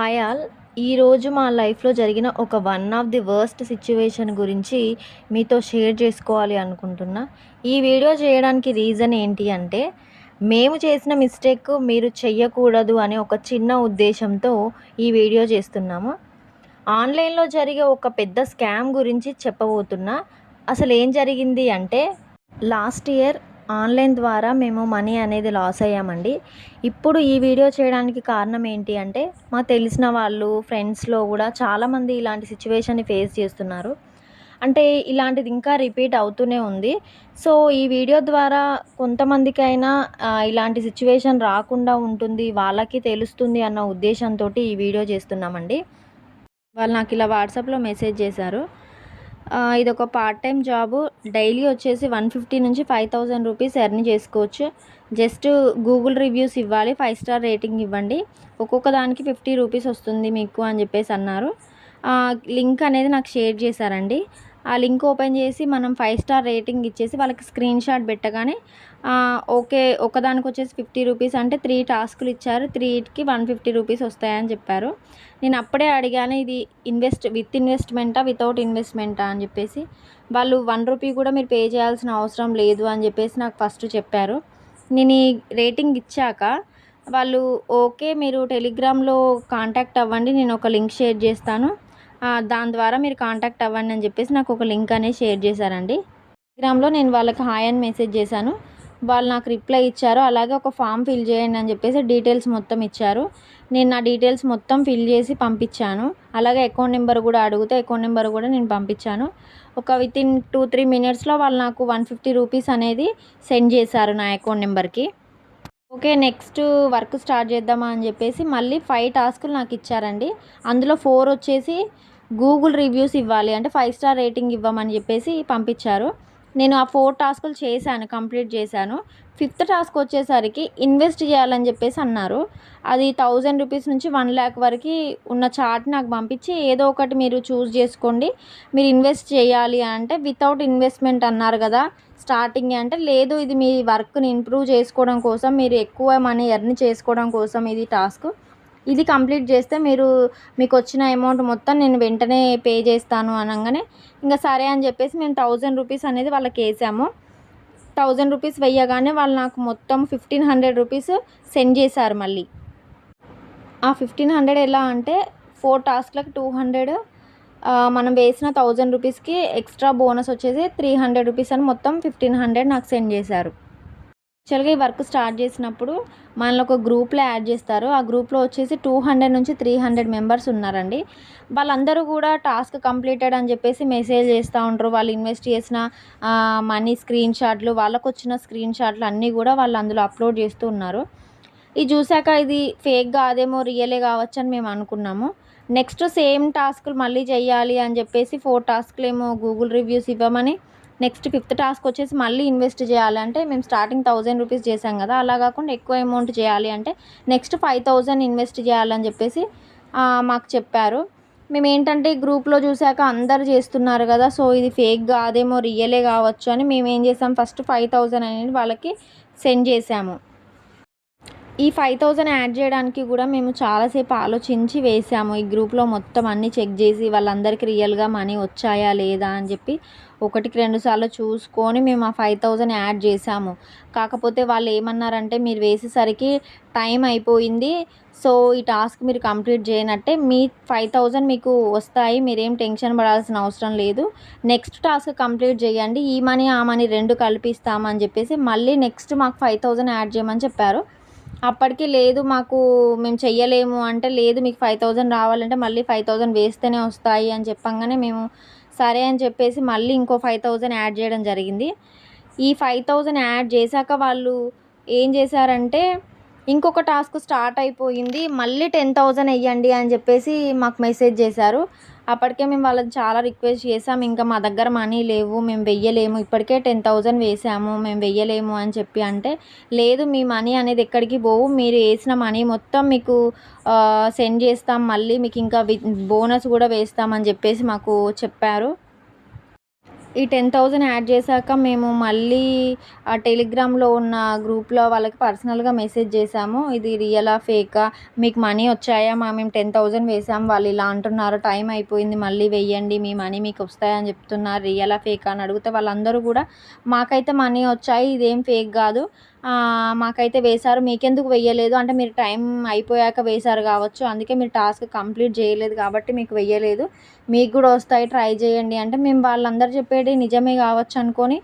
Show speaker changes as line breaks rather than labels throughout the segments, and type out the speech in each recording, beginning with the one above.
Hi all. ఈరోజు మా లైఫ్‌లో జరిగిన ఒక one of the worst situation గురించి మీతో షేర్ చేసుకోవాలి అనుకుంటున్నా. ఈ వీడియో చేయడానికి రీజన్ ఏంటి అంటే, మేము చేసిన మిస్టేక్ మీరు చెయ్యకూడదు అనే ఒక చిన్న ఉద్దేశంతో ఈ వీడియో చేస్తున్నాము. ఆన్‌లైన్‌లో జరిగే ఒక పెద్ద స్కామ్ గురించి చెప్పబోతున్నా. అసలేం జరిగింది అంటే, లాస్ట్ ఇయర్ ఆన్‌లైన్ ద్వారా మేము మనీ అనేది లాస్ అయ్యామండి. ఇప్పుడు ఈ వీడియో చేయడానికి కారణం ఏంటి అంటే, మాకు తెలిసిన వాళ్ళు, ఫ్రెండ్స్‌లో గూడా చాలామంది ఇలాంటి సిట్యుయేషన్‌ని ఫేస్ చేస్తున్నారు. అంటే ఇలాంటిది ఇంకా రిపీట్ అవుతూనే ఉంది. సో, ఈ వీడియో ద్వారా కొంతమందికైనా ఇలాంటి సిట్యుయేషన్ రాకుండా ఉంటుంది, వాళ్ళకి తెలుస్తుంది అన్న ఉద్దేశంతోటి ఈ వీడియో చేస్తున్నామండి. వాళ్ళు నాకిలా వాట్సాప్‌లో మెసేజ్ చేశారు. ఇదొక పార్ట్ టైమ్ జాబు. డైలీ వచ్చేసి 150-5,000 రూపీస్ ఎర్న్ చేసుకోవచ్చు. జస్ట్ గూగుల్ రివ్యూస్ ఇవ్వాలి. 5 స్టార్ రేటింగ్ ఇవ్వండి. ఒక్కొక్క దానికి 50 రూపీస్ వస్తుంది మీకు అని చెప్పేసి అన్నారు. లింక్ అనేది నాకు షేర్ చేశారండి. ఆ లింక్ ఓపెన్ చేసి మనం 5 స్టార్ రేటింగ్ ఇచ్చేసి వాళ్ళకి స్క్రీన్ షాట్ పెట్టగానే ఓకే, ఒకదానికి వచ్చేసి 50 రూపీస్ అంటే 3 టాస్కులు ఇచ్చారు. 3కి 150 రూపీస్ వస్తాయని చెప్పారు. నేను అప్పుడే అడిగాను, ఇది విత్ ఇన్వెస్ట్మెంటా వితౌట్ ఇన్వెస్ట్మెంటా అని చెప్పేసి. వాళ్ళు 1 రూపీ కూడా మీరు పే చేయాల్సిన అవసరం లేదు అని చెప్పేసి నాకు ఫస్ట్ చెప్పారు. నేను ఈ రేటింగ్ ఇచ్చాక వాళ్ళు ఓకే, మీరు టెలిగ్రామ్లో కాంటాక్ట్ అవ్వండి, నేను ఒక లింక్ షేర్ చేస్తాను, దాని ద్వారా మీరు కాంటాక్ట్ అవ్వండి అని చెప్పేసి నాకు ఒక లింక్ అనేది షేర్ చేశారండి. టెలిగ్రామ్లో నేను వాళ్ళకి హాయ్ అని మెసేజ్ చేశాను. వాళ్ళు నాకు రిప్లై ఇచ్చారు. అలాగే ఒక ఫామ్ ఫిల్ చేయండి అని చెప్పేసి డీటెయిల్స్ మొత్తం ఇచ్చారు. నేను నా డీటెయిల్స్ మొత్తం ఫిల్ చేసి పంపించాను. అలాగే అకౌంట్ నెంబర్ కూడా అడిగితే అకౌంట్ నెంబర్ కూడా నేను పంపించాను. ఒక వితిన్ 2-3 మినిట్స్లో వాళ్ళు నాకు 150 రూపీస్ అనేది సెండ్ చేశారు నా అకౌంట్ నెంబర్కి. ఓకే, నెక్స్ట్ వర్క్ స్టార్ట్ చేద్దామా అని చెప్పేసి మళ్ళీ 5 టాస్కులు నాకు ఇచ్చారండి. అందులో 4 వచ్చేసి గూగుల్ రివ్యూస్ ఇవ్వాలి, అంటే 5 స్టార్ రేటింగ్ ఇవ్వమని చెప్పేసి పంపించారు. నేను ఆ 4 టాస్కులు చేశాను, కంప్లీట్ చేశాను. 5థ్ టాస్క్ వచ్చేసరికి ఇన్వెస్ట్ చేయాలని చెప్పేసి అన్నారు. అది 1000 రూపీస్ నుంచి 1,00,000 వరకు ఉన్న చార్ట్ నాకు పంపించి, ఏదో ఒకటి మీరు చూస్ చేసుకోండి, మీరు ఇన్వెస్ట్ చేయాలి అంటే వితౌట్ ఇన్వెస్ట్మెంట్ అన్నారు కదా స్టార్టింగే అంటే, లేదు ఇది మీ వర్క్ని ఇంప్రూవ్ చేసుకోవడం కోసం, మీరు ఎక్కువ మనీ ఎర్న్ చేసుకోవడం కోసం ఇది టాస్క్. ఇది కంప్లీట్ చేస్తే మీకు వచ్చిన అమౌంట్ మొత్తం నేను వెంటనే పే చేస్తాను అనగానే, ఇంకా సరే అని చెప్పేసి మేము 1000 రూపీస్ అనేది వాళ్ళకి వేసాము. 1000 రూపీస్ వెయ్యగానే వాళ్ళు నాకు మొత్తం 1,500 రూపీస్ సెండ్ చేశారు మళ్ళీ. ఆ 1,500 ఎలా అంటే 4 టాస్క్లకు 200, మనం వేసిన 1000 రూపీస్కి ఎక్స్ట్రా బోనస్ వచ్చేసి 300 రూపీస్ అని మొత్తం 1,500 నాకు సెండ్ చేశారు. యాక్చువల్గా ఈ వర్క్ స్టార్ట్ చేసినప్పుడు మనల్ని ఒక గ్రూప్లో యాడ్ చేస్తారు. ఆ గ్రూప్లో వచ్చేసి 200-300 మెంబర్స్ ఉన్నారండి. వాళ్ళందరూ కూడా టాస్క్ కంప్లీటెడ్ అని చెప్పేసి మెసేజ్ చేస్తూ ఉంటారు. వాళ్ళు ఇన్వెస్ట్ చేసిన మనీ స్క్రీన్ షాట్లు, వాళ్ళకు వచ్చిన స్క్రీన్ షాట్లు అన్నీ కూడా వాళ్ళు అందులో అప్లోడ్ చేస్తూ ఉన్నారు. ఇది చూశాక ఇది ఫేక్ కాదేమో, రియలే కావచ్చు అని మేము అనుకున్నాము. నెక్స్ట్ సేమ్ టాస్క్లు మళ్ళీ చేయాలి అని చెప్పేసి 4 టాస్క్లు ఏమో గూగుల్ రివ్యూస్ ఇవ్వమని, నెక్స్ట్ 5థ్ టాస్క్ వచ్చేసి మళ్ళీ ఇన్వెస్ట్ చేయాలంటే, మేము స్టార్టింగ్ 1000 రూపీస్ చేసాం కదా, అలా కాకుండా ఎక్కువ అమౌంట్ చేయాలి అంటే నెక్స్ట్ 5,000 ఇన్వెస్ట్ చేయాలని చెప్పేసి మాకు చెప్పారు. మేము ఏంటంటే ఈ గ్రూప్లో చూశాక అందరు చేస్తున్నారు కదా, సో ఇది ఫేక్ కాదేమో, రియలే కావచ్చు అని మేము ఏం చేసాం, ఫస్ట్ 5,000 అనేది వాళ్ళకి సెండ్ చేసాము. ఈ 5,000 యాడ్ చేయడానికి కూడా మేము చాలాసేపు ఆలోచించి వేసాము. ఈ గ్రూప్లో మొత్తం అన్నీ చెక్ చేసి వాళ్ళందరికీ రియల్గా మనీ వచ్చాయా లేదా అని చెప్పి 1-2 సార్లు చూసుకొని మేము ఆ 5,000 యాడ్ చేసాము. కాకపోతే వాళ్ళు ఏమన్నారంటే, మీరు వేసేసరికి టైం అయిపోయింది, సో ఈ టాస్క్ మీరు కంప్లీట్ చేయనట్టే, మీ 5,000 మీకు వస్తాయి, మీరేం టెన్షన్ పడాల్సిన అవసరం లేదు, నెక్స్ట్ టాస్క్ కంప్లీట్ చేయండి, ఈ మనీ ఆ మనీ 2 కలిపిస్తామని చెప్పేసి మళ్ళీ నెక్స్ట్ మాకు 5,000 యాడ్ చేయమని చెప్పారు. అప్పటికి లేదు మేము చెయ్యలేము అంటే, లేదు మీకు 5,000 రావాలంటే మళ్ళీ 5,000 వేస్తేనే వస్తాయి అని చెప్పంగానే మేము సరే అని చెప్పేసి మళ్ళీ ఇంకో 5,000 యాడ్ చేయడం జరిగింది. ఈ 5,000 యాడ్ చేశాక వాళ్ళు ఏం చేశారంటే, ఇంకొక టాస్క్ స్టార్ట్ అయిపోయింది, మళ్ళీ 10,000 వెయ్యండి అని చెప్పేసి మాకు మెసేజ్ చేశారు. అప్పటికే మేము వాళ్ళని చాలా రిక్వెస్ట్ చేసాం, ఇంకా మా దగ్గర మనీ లేవు, మేము వెయ్యలేము, ఇప్పటికే 10,000 వేసాము, మేము వెయ్యలేము అని చెప్పి అంటే, లేదు మీ మనీ అనేది ఎక్కడికి పోవు, మీరు వేసిన మనీ మొత్తం మీకు సెండ్ చేస్తాం, మళ్ళీ మీకు ఇంకా బోనస్ కూడా వేస్తామని చెప్పేసి మాకు చెప్పారు. ఈ 10,000 యాడ్ చేశాక మేము మళ్ళీ ఆ టెలిగ్రామ్‌లో ఉన్న గ్రూప్‌లో వాళ్ళకి పర్సనల్‌గా మెసేజ్ చేశాము. ఇది రియలా? ఫేకా? మీకు మనీ వచ్చాయా? మేము 10,000 వేసాం. వాళ్ళు ఇలా అంటున్నారు. టైం అయిపోయింది. మళ్ళీ వెయ్యండి. మీ మనీ మీకు వస్తాయని చెప్తున్నారు. రియలా? ఫేకా? అని అడిగితే వాళ్ళందరూ కూడా మాకైతే మనీ వచ్చాయి. ఇదేం ఫేక్ కాదు. మాకైతే వేశారు. మీకెందుకు వెయ్యలేదు? అంటే మీరు టైం అయిపోయాక వేశారు కావచ్చు. అందుకే మీరు టాస్క్ కంప్లీట్ చేయలేదు కాబట్టి మీకు వెయ్యలేదు. మీకు కూడా వస్తాయి, ట్రై చేయండి అంటే మేము వాళ్ళందరూ చెప్పేది నిజమే కావచ్చు అనుకొని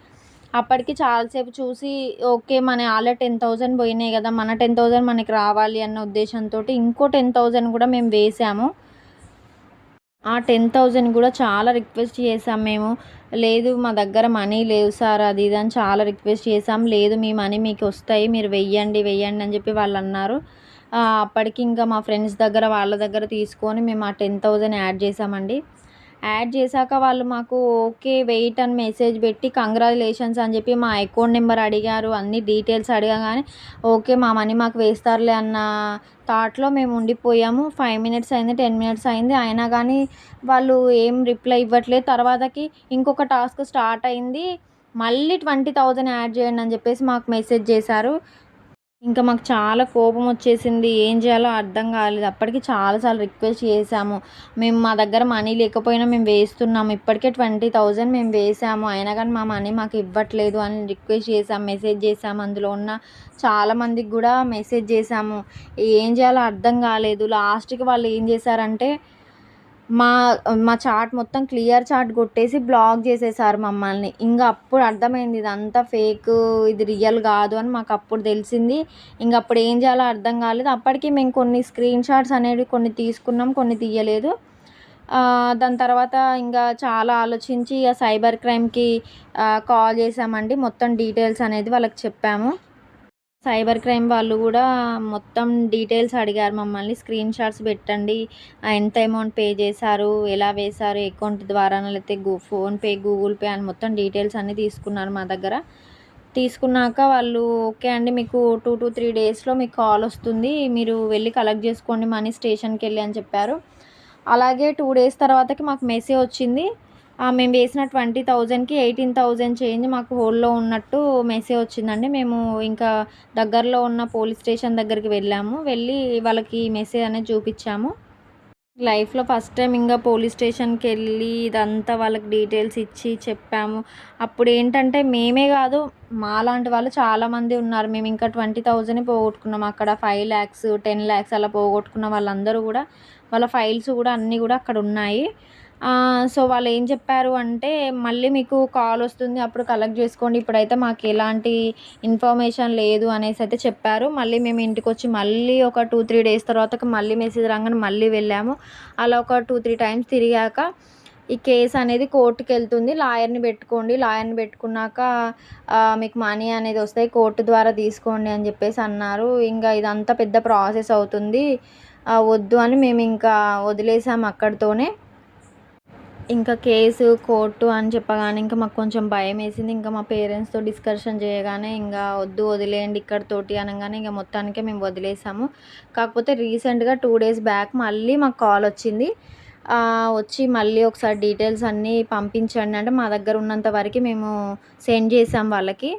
అప్పటికి చాలాసేపు చూసి ఓకే మన ఆల్రెడీ 10,000 పోయినాయి కదా, మన 10,000 మనకి రావాలి అన్న ఉద్దేశంతో ఇంకో 10,000 కూడా మేము వేసాము. ఆ 10,000 కూడా చాలా రిక్వెస్ట్ చేసాం మేము. లేదు మా దగ్గర మనీ లేవు సార్ అది ఇది అని చాలా రిక్వెస్ట్ చేసాం. లేదు మీ మనీ మీకు వస్తాయి, మీరు వెయ్యండి వెయ్యండి అని చెప్పి వాళ్ళు అన్నారు. అప్పటికి ఇంకా మా ఫ్రెండ్స్ దగ్గర వాళ్ళ దగ్గర తీసుకొని మేము ఆ 10,000 యాడ్ చేసామండి. యాడ్ చేశాక వాళ్ళు మాకు ఓకే వెయిట్ అని మెసేజ్ పెట్టి కంగ్రాచులేషన్స్ అని చెప్పి మా అకౌంట్ నెంబర్ అడిగారు. అన్ని డీటెయిల్స్ అడగగానే ఓకే మా మనీ మాకు వేస్తారులే అన్న థాట్‌లో మేము ఉండిపోయాము. 5 మినిట్స్ అయింది, 10 మినిట్స్ అయింది. అయినా కానీ వాళ్ళు ఏం రిప్లై ఇవ్వట్లేదు. తర్వాతకి ఇంకొక టాస్క్ స్టార్ట్ అయింది. మళ్ళీ 20,000 యాడ్ చేయండి అని చెప్పేసి మాకు మెసేజ్ చేశారు. ఇంకా మాకు చాలా కోపం వచ్చేసింది. ఏం చేయాలో అర్థం కాలేదు. అప్పటికి చాలా సార్లు రిక్వెస్ట్ చేసాము. మేము మా దగ్గర మనీ లేకపోయినా మేము వేస్తున్నాము. ఇప్పటికే 20,000 మేము వేసాము. అయినా కానీ మా మనీ మాకు ఇవ్వట్లేదు అని రిక్వెస్ట్ చేసాము. మెసేజ్ చేసాము. అందులో ఉన్న చాలామందికి కూడా మెసేజ్ చేసాము. ఏం చేయాలో అర్థం కాలేదు. లాస్ట్‌కి వాళ్ళు ఏం చేశారంటే మా మా చాట్ మొత్తం క్లియర్ చాట్ కొట్టేసి బ్లాక్ చేసేసారు మమ్మల్ని. ఇంక అప్పుడు అర్థమైంది ఇదంతా ఫేకు, ఇది రియల్ కాదు అని మాకు అప్పుడు తెలిసింది. ఇంక అప్పుడు ఏం చేయాలో అర్థం కాలేదు. అప్పటికి మేము కొన్ని స్క్రీన్ షాట్స్ అనేవి కొన్ని తీసుకున్నాం, కొన్ని తీయలేదు. దాని తర్వాత ఇంకా చాలా ఆలోచించి సైబర్ క్రైమ్‌కి కాల్ చేసామండి. మొత్తం డీటెయిల్స్ అనేది వాళ్ళకి చెప్పాము. సైబర్ క్రైమ్ వాళ్ళు కూడా మొత్తం డీటెయిల్స్ అడిగారు మమ్మల్ని. స్క్రీన్ షాట్స్ పెట్టండి. ఎంత అమౌంట్ పే చేశారు? ఎలా వేశారు? అకౌంట్ ద్వారానా లేకపోతే ఫోన్‌పే, గూగుల్ పే అని మొత్తం డీటెయిల్స్ అన్నీ తీసుకున్నారు మా దగ్గర. తీసుకున్నాక వాళ్ళు ఓకే అండి మీకు 2-3 డేస్‌లో మీకు కాల్ వస్తుంది. మీరు వెళ్ళి కలెక్ట్ చేసుకోండి మనీ స్టేషన్‌కెళ్ళి అని చెప్పారు. అలాగే 2 డేస్ తర్వాతకి మాకు మెసేజ్ వచ్చింది. మేము వేసిన 20,000కి 18,000 చేంజ్ మాకు హోల్డ్‌లో ఉన్నట్టు మెసేజ్ వచ్చిందండి. మేము ఇంకా దగ్గరలో ఉన్న పోలీస్ స్టేషన్ దగ్గరికి వెళ్ళాము. వెళ్ళి వాళ్ళకి మెసేజ్ అనేది చూపించాము. లైఫ్‌లో ఫస్ట్ టైమ్ ఇంగా పోలీస్ స్టేషన్‌కెళ్ళి ఇదంతా వాళ్ళకి డీటెయిల్స్ ఇచ్చి చెప్పాము. అప్పుడేంటంటే మేమే గాదు, మాలాంటి వాళ్ళు చాలామంది ఉన్నారు. మేము ఇంకా 20,000 పోగొట్టుకున్నాం. అక్కడ 5,00,000, 10,00,000 అలా పోగొట్టుకున్న వాళ్ళందరూ గూడా వాళ్ళ ఫైల్స్ గూడా అన్నీ గూడా అక్కడున్నాయి. సో, వాళ్ళేం చెప్పారు అంటే, "మళ్ళీ మీకు కాలొస్తుంది. అప్పుడు కలెక్ట్ జేసుకోండి. ఇప్పుడైతే మాకు ఎలాంటి ఇన్ఫర్మేషన్ లేదు" అనేసైతే చెప్పారు. మళ్ళీ మేము ఇంటికొచ్చి మళ్ళీ ఒక 2-3 డేస్ తర్వాతకి మళ్ళీ మెసేజ్ రాంగానే మళ్ళీ వెళ్ళాము. అలా ఒక 2-3 టైమ్స్ తిరిగాక ఈ కేస్ అనేది కోర్టుకెళ్తుంది. లాయర్‌ని పెట్టుకోండి. లాయర్‌ని పెట్టుకున్నాక మీకు మనీ అనేది వస్తాయి. కోర్టు ద్వారా తీసుకోండి అని జెప్పేసి అన్నారు. ఇంగా ఇదంతా పెద్ద ప్రాసెస్ అవుతుంది. వద్దు అని మేమింకా వదిలేసాము అక్కడితోనే. ఇంకా కేసు, కోర్టు అని చెప్పగానే ఇంకా మాకు కొంచెం భయమేసింది. ఇంకా మా పేరెంట్స్‌తో డిస్కషన్ చేయగానే ఇంగా వద్దు వదిలేయండి ఇక్కడితోటి అనంగానే ఇంక మొత్తానికే మేము వదిలేసాము. కాకపోతే రీసెంట్‌గా 2 డేస్ బ్యాక్ మళ్ళీ మాకు కాలొచ్చింది. వచ్చి మళ్ళీ ఒకసారి డీటెయిల్స్ అన్నీ పంపించండి అంటే మా దగ్గర ఉన్నంత వరకి మేము సెండ్ చేసాం వాళ్ళకి.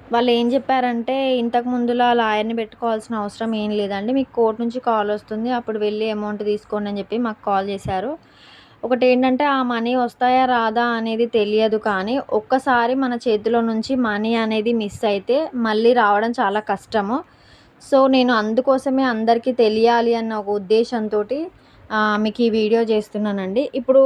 వాళ్ళేం చెప్పారంటే ఇంతకు ముందులా లాయర్‌ని పెట్టుకోవాల్సిన అవసరం ఏం లేదండి. మీకు కోర్ట్ నుంచి కాలొస్తుంది. అప్పుడు వెళ్ళి అమౌంట్ తీసుకోండి అని చెప్పి మాకు కాల్ చేశారు. ఒకటేంటంటే ఆ మనీ వస్తాయా రాదా అనేది తెలియదు కానీ, ఒక్కసారి మన చేతిలో నుంచి మనీ అనేది మిస్ అయితే మళ్ళీ రావడం చాలా కష్టము. సో, నేను అందుకోసమే అందరికీ తెలియాలి అన్న ఒక ఉద్దేశంతోటి మీకు ఈ వీడియో చేస్తున్నానండి. ఇప్పుడు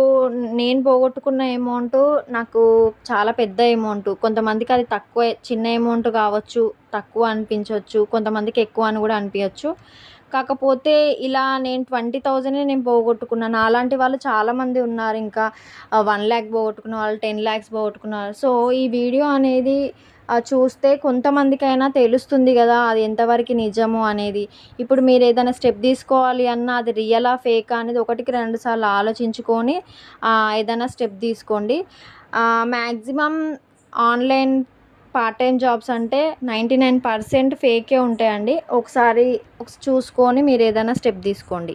నేను పోగొట్టుకున్న అమౌంటు నాకు చాలా పెద్ద అమౌంటు. కొంతమందికి అది తక్కువే చిన్న అమౌంట్ కావచ్చు, తక్కువ అనిపించొచ్చు. కొంతమందికి ఎక్కువ అని కూడా అనిపియచ్చు. కాకపోతే ఇలా నేను 20,000 నేను పోగొట్టుకున్నాను. నాలాంటి వాళ్ళు చాలామంది ఉన్నారు. ఇంకా 1,00,000 పోగొట్టుకున్న వాళ్ళు, 10,00,000 పోగొట్టుకున్నారు. సో, ఈ వీడియో అనేది చూస్తే కొంతమందికైనా తెలుస్తుంది గదా, అది ఎంతవరకు నిజము అనేది. ఇప్పుడు మీరేదైనా స్టెప్ తీసుకోవాలి అన్నా అది రియలా, ఫేకా అనేది ఒకటికి 2 సార్లు ఆలోచించుకొని ఏదైనా స్టెప్ తీసుకోండి. Maximum online part time jobs అంటే 99% ఫేకే ఉంటాయండి. ఒకసారి చూసుకొని మీరేదైనా స్టెప్ తీసుకోండి.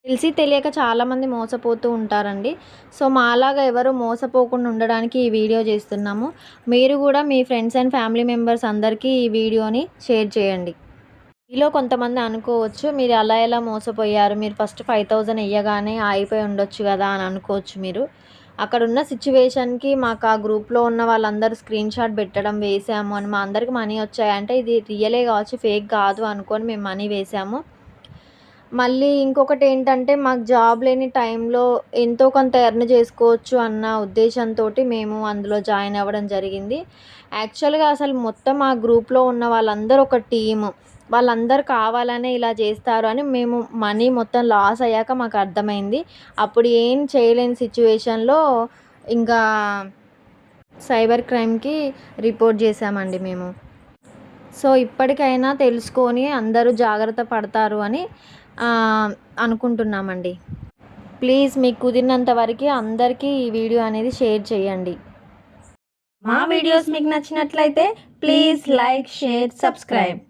తెలిసి తెలియక చాలామంది మోసపోతూ ఉంటారండి. సో మాలాగా ఎవరు మోసపోకుండా ఉండడానికి ఈ వీడియో చేస్తున్నాము. మీరు కూడా మీ ఫ్రెండ్స్ అండ్ ఫ్యామిలీ మెంబర్స్ అందరికీ ఈ వీడియోని షేర్ చేయండి. మీలో కొంతమంది అనుకోవచ్చు, మీరు అలా ఎలా మోసపోయారు, మీరు ఫస్ట్ 5000 ఎయ్యగానే ఆగిపోయి ఉండొచ్చు కదా అని అనుకోవచ్చు మీరు. అక్కడున్న సిచ్యువేషన్‌కి మాకు ఆ గ్రూప్‌లో ఉన్న వాళ్ళందరూ స్క్రీన్‌షాట్ పెట్టడం వేసాము అని, మా అందరికి మనీ వచ్చాయంటే ఇది రియలే కావచ్చు, ఫేక్ కాదు అనుకోని మేము మనీ వేసాము. మళ్ళీ ఇంకొకటేంటంటే మాకు జాబ్ లేని టైంలో ఎంతో కొంత ఎర్న్ చేసుకోవచ్చు అన్న ఉద్దేశంతోటి మేము అందులో జాయిన్ అవ్వడం జరిగింది. యాక్చువల్‌గా అసలు మొత్తం ఆ గ్రూప్‌లో ఉన్న వాళ్ళందరూ ఒక టీము. వాళ్ళందరూ కావాలనే ఇలా చేస్తారు అని మేము మనీ మొత్తం లాస్ అయ్యాక మాకు అర్థమైంది. అప్పుడు ఏం చేయలేని సిచ్యువేషన్‌లో ఇంకా సైబర్ క్రైమ్‌కి రిపోర్ట్ చేశామండి మేము. సో ఇప్పటికైనా తెలుసుకొని అందరూ జాగ్రత్త పడతారు అని అనుకుంటున్నామండి. ప్లీజ్ మీకు కుదిరినంత వరకు అందరికీ ఈ వీడియో అనేది షేర్ చేయండి.
మా వీడియోస్ మీకు నచ్చినట్లయితే ప్లీజ్ లైక్, షేర్, సబ్స్క్రైబ్.